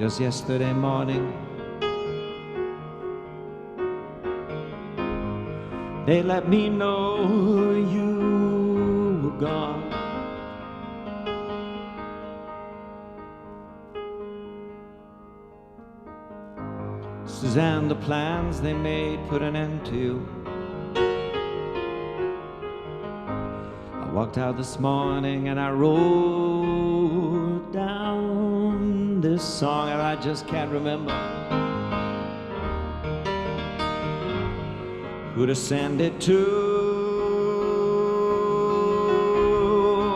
just yesterday morning. They let me know you were gone. Suzanne, the plans they made put an end to you. I walked out this morning and I wrote down this song and I just can't remember who to send it to.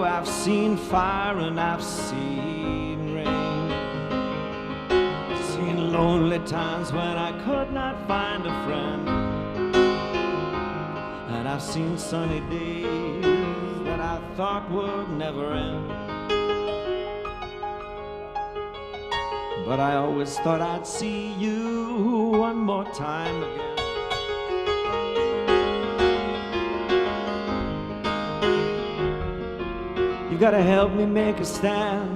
I've seen fire and I've seen rain, seen lonely times when I could not find a friend, and I've seen sunny days that I thought would never end. But I always thought I'd see you one more time again. You gotta help me make a stand.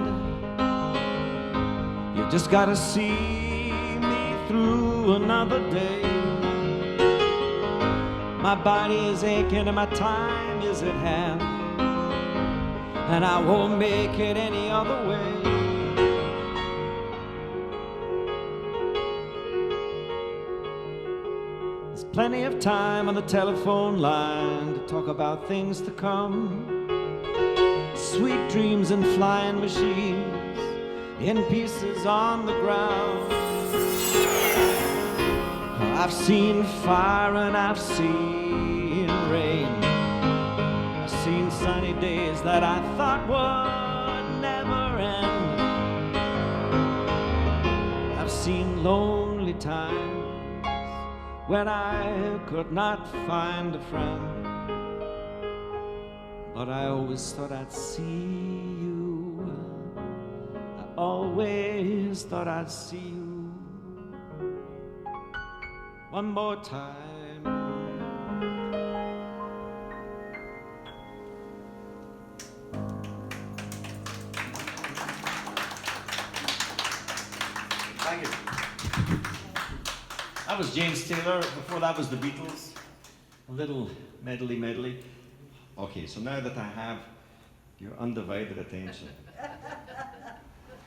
You just gotta see me through another day. My body is aching and my time is at hand, and I won't make it any other way. There's plenty of time on the telephone line to talk about things to come. Sweet dreams and flying machines in pieces on the ground. I've seen fire and I've seen rain. I've seen sunny days that I thought would never end. I've seen lonely times when I could not find a friend, but I always thought I'd see you. I always thought I'd see you one more time. Thank you. That was James Taylor. Before that was the Beatles. A little medley. Okay, so now that I have your undivided attention,